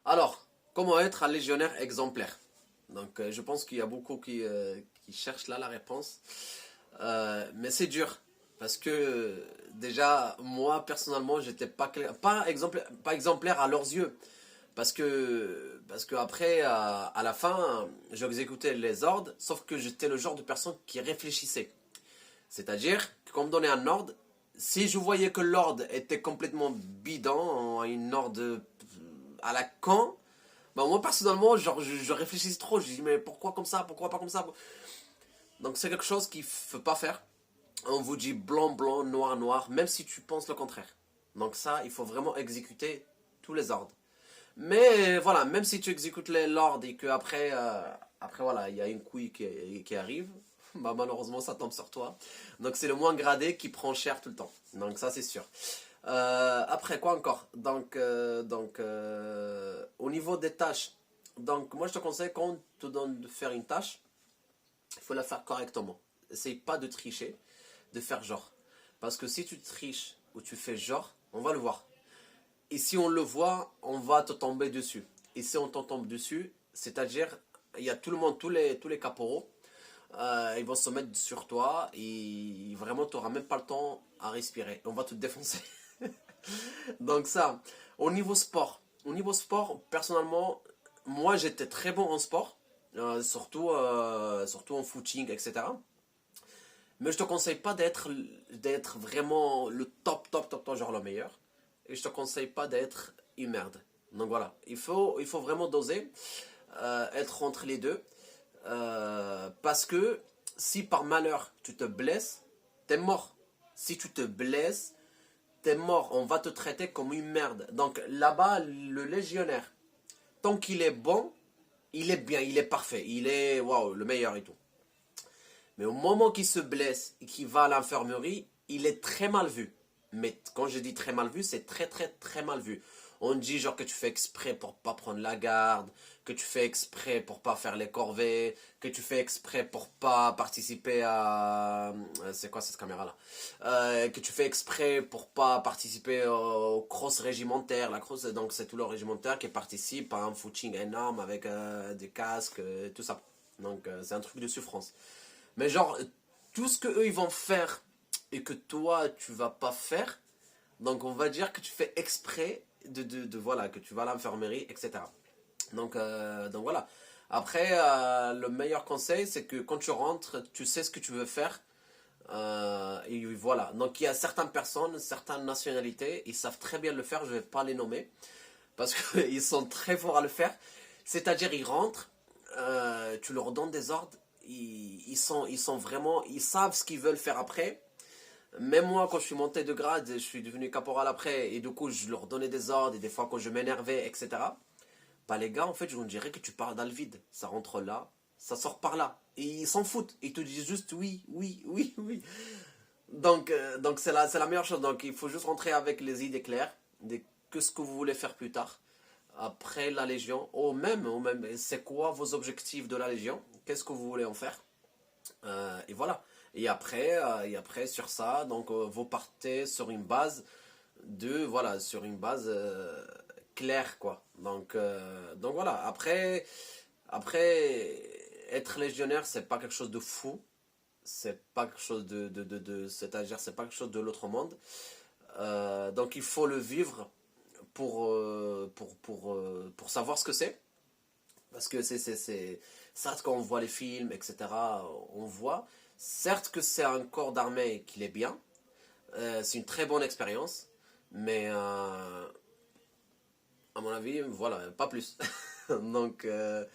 Alors, comment être un légionnaire exemplaire? Donc, je pense qu'il y a beaucoup qui cherchent là la réponse. Mais c'est dur. Parce que déjà, moi, personnellement, j'étais pas exemplaire à leurs yeux. Parce que après, à la fin, j'exécutais les ordres, sauf que j'étais le genre de personne qui réfléchissait. C'est-à-dire qu'on me donnait un ordre. Si je voyais que l'ordre était complètement bidon, une ordre à la con, bah moi personnellement, genre, je réfléchissais trop. Je dis mais pourquoi comme ça, pourquoi pas comme ça. Donc c'est quelque chose qu'il ne faut pas faire. On vous dit blanc, blanc, noir, noir, même si tu penses le contraire. Donc ça, il faut vraiment exécuter tous les ordres. Mais voilà, même si tu exécutes l'ordre et qu'après, après voilà, il y a une couille qui arrive, bah malheureusement ça tombe sur toi. Donc c'est le moins gradé qui prend cher tout le temps. Donc ça c'est sûr. Après quoi encore? Au niveau des tâches, donc moi je te conseille quand on te donne de faire une tâche, il faut la faire correctement. Essaye pas de tricher, de faire genre. Parce que si tu triches ou tu fais genre, on va le voir. Et si on le voit, on va te tomber dessus. Et si on t'en tombe dessus, c'est-à-dire, il y a tout le monde, tous les caporaux, ils vont se mettre sur toi et vraiment, tu n'auras même pas le temps à respirer. On va te défoncer. Donc ça, au niveau sport, personnellement, moi j'étais très bon en sport, surtout en footing, etc. Mais je te conseille pas d'être vraiment le top, top, top, top, genre le meilleur. Et je te conseille pas d'être une merde. Donc voilà, il faut vraiment doser, être entre les deux. Parce que si par malheur tu te blesses, t'es mort. Si tu te blesses, t'es mort. On va te traiter comme une merde. Donc là-bas, le légionnaire, tant qu'il est bon, il est bien, il est parfait. Il est, waouh, le meilleur et tout. Mais au moment qu'il se blesse et qu'il va à l'infirmerie, il est très mal vu. Mais quand je dis très mal vu, c'est très très très mal vu. On dit genre que tu fais exprès pour pas prendre la garde, que tu fais exprès pour pas faire les corvées, que tu fais exprès pour pas participer à... C'est quoi cette caméra là? Que tu fais exprès pour pas participer au cross régimentaire. La cross, donc c'est tout le régimentaire qui participe à un footing énorme avec des casques, tout ça. Donc c'est un truc de souffrance. Mais genre, tout ce que eux ils vont faire et que toi tu vas pas faire, donc on va dire que tu fais exprès voilà, que tu vas à l'infirmerie, etc. Donc voilà. Après, le meilleur conseil, c'est que quand tu rentres, tu sais ce que tu veux faire. Et voilà. Donc il y a certaines personnes, certaines nationalités, ils savent très bien le faire, je vais pas les nommer, parce qu'ils sont très forts à le faire. C'est-à-dire, ils rentrent, tu leur donnes des ordres, ils sont vraiment, ils savent ce qu'ils veulent faire après. Même moi, quand je suis monté de grade, je suis devenu caporal après, et du coup, je leur donnais des ordres, et des fois, quand je m'énervais, etc. Bah, les gars, en fait, je vous dirais que tu pars dans le vide. Ça rentre là, ça sort par là. Et ils s'en foutent. Ils te disent juste oui, oui, oui, oui. Donc c'est la meilleure chose. Donc, il faut juste rentrer avec les idées claires de que ce que vous voulez faire plus tard après la Légion, ou même c'est quoi vos objectifs de la Légion, qu'est-ce que vous voulez en faire, et voilà. Et après sur ça, donc vous partez sur une base voilà, sur une base claire, quoi. Donc voilà. Après, être légionnaire, c'est pas quelque chose de fou, c'est pas quelque chose c'est-à-dire c'est pas quelque chose de l'autre monde. Donc il faut le vivre pour savoir ce que c'est. Parce que certes, quand on voit les films, etc., on voit, certes que c'est un corps d'armée qu'il est bien, c'est une très bonne expérience, mais à mon avis, voilà, pas plus. donc, euh,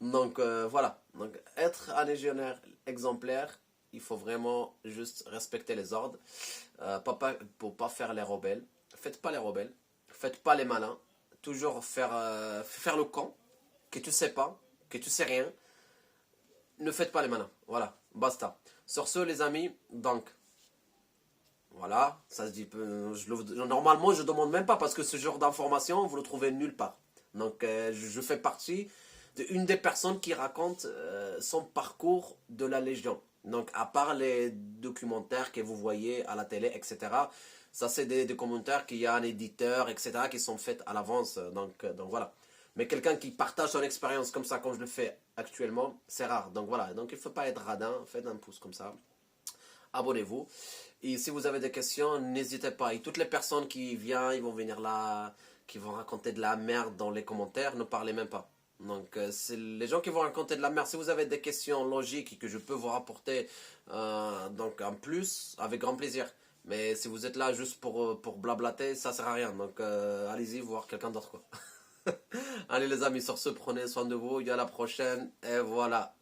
donc voilà. Donc, être un légionnaire exemplaire, il faut vraiment juste respecter les ordres, pour pas faire les rebelles. Faites pas les rebelles, faites pas les malins, toujours faire le camp, que tu sais pas, que tu sais rien, ne faites pas les malins. Voilà, basta. Sur ce, les amis, donc, voilà, ça se dit. Normalement, je demande même pas parce que ce genre d'information, vous le trouvez nulle part. Donc, je fais partie d'une des personnes qui raconte son parcours de la Légion. Donc, à part les documentaires que vous voyez à la télé, etc., ça, c'est des commentaires qu'il y a un éditeur, etc., qui sont faits à l'avance. Donc voilà. Mais quelqu'un qui partage son expérience comme ça, comme je le fais actuellement, c'est rare. Donc voilà, donc il ne faut pas être radin, faites un pouce comme ça. Abonnez-vous. Et si vous avez des questions, n'hésitez pas. Et toutes les personnes qui viennent, ils vont venir là, qui vont raconter de la merde dans les commentaires, ne parlez même pas. Donc, c'est les gens qui vont raconter de la merde. Si vous avez des questions logiques et que je peux vous rapporter donc en plus, avec grand plaisir. Mais si vous êtes là juste pour blablater, ça sert à rien. Donc, allez-y voir quelqu'un d'autre, quoi. Allez les amis, sur ce, prenez soin de vous. Et à la prochaine. Et voilà.